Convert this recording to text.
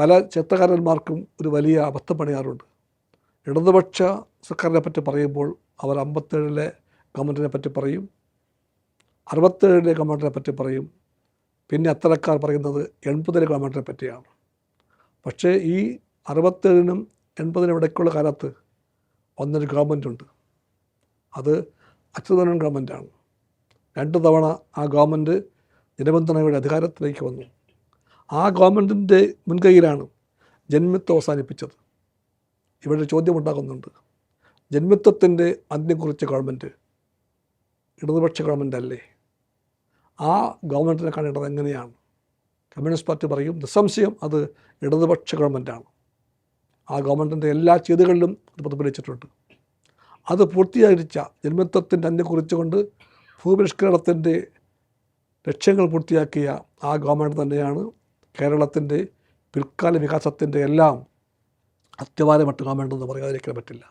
പല ചിത്രകാരന്മാർക്കും ഒരു വലിയ അബദ്ധം പണിയാറുണ്ട്. ഇടതുപക്ഷ സർക്കാരിനെ പറ്റി പറയുമ്പോൾ അവർ 57-ലെ ഗവൺമെൻറ്റിനെ പറ്റി പറയും, 67-ലെ ഗവൺമെൻറ്റിനെ പറ്റി പറയും, പിന്നെ അത്തരക്കാർ പറയുന്നത് 80-ലെ ഗവൺമെൻറ്റിനെ പറ്റിയാണ്. പക്ഷേ ഈ 67-നും 80-നും ഇടയ്ക്കുള്ള കാലത്ത് ഒന്നൊരു ഗവൺമെൻറ്റുണ്ട്. അത് അച്യുതാനന്ദൻ ഗവൺമെൻറ്റാണ്. 2 തവണ ആ ഗവൺമെൻറ് നിബന്ധനയുടെ അധികാരത്തിലേക്ക് വന്നു. ആ ഗവൺമെൻറ്റിൻ്റെ മുൻകൈയിലാണ് ജന്മിത്വം അവസാനിപ്പിച്ചത്. ഇവിടെ ചോദ്യമുണ്ടാകുന്നുണ്ട്, ജന്മിത്വത്തിൻ്റെ അന്ത്യം കുറിച്ച ഗവൺമെൻറ് ഇടതുപക്ഷ ഗവൺമെൻറ് അല്ലേ? ആ ഗവൺമെൻറ്റിനെ കാണേണ്ടത് എങ്ങനെയാണ്? കമ്മ്യൂണിസ്റ്റ് പാർട്ടി പറയും നിസ്സംശയം അത് ഇടതുപക്ഷ ഗവൺമെൻറ്റാണ്. ആ ഗവൺമെൻറ്റിൻ്റെ എല്ലാ ചെയ്തികളിലും അത് പ്രതിഫലിച്ചിട്ടുണ്ട്. അത് പൂർത്തീകരിച്ച ജന്മിത്വത്തിൻ്റെ അന്ത്യം കുറിച്ചുകൊണ്ട് ഭൂപരിഷ്കരണത്തിൻ്റെ ലക്ഷ്യങ്ങൾ പൂർത്തിയാക്കിയ ആ ഗവൺമെൻറ് തന്നെയാണ് കേരളത്തിൻ്റെ പിൽക്കാല വികാസത്തിൻ്റെ എല്ലാം അത്യവാരമായിട്ട് ഗവൺമെൻറ് എന്ന് പറയാതിരിക്കാൻ പറ്റില്ല.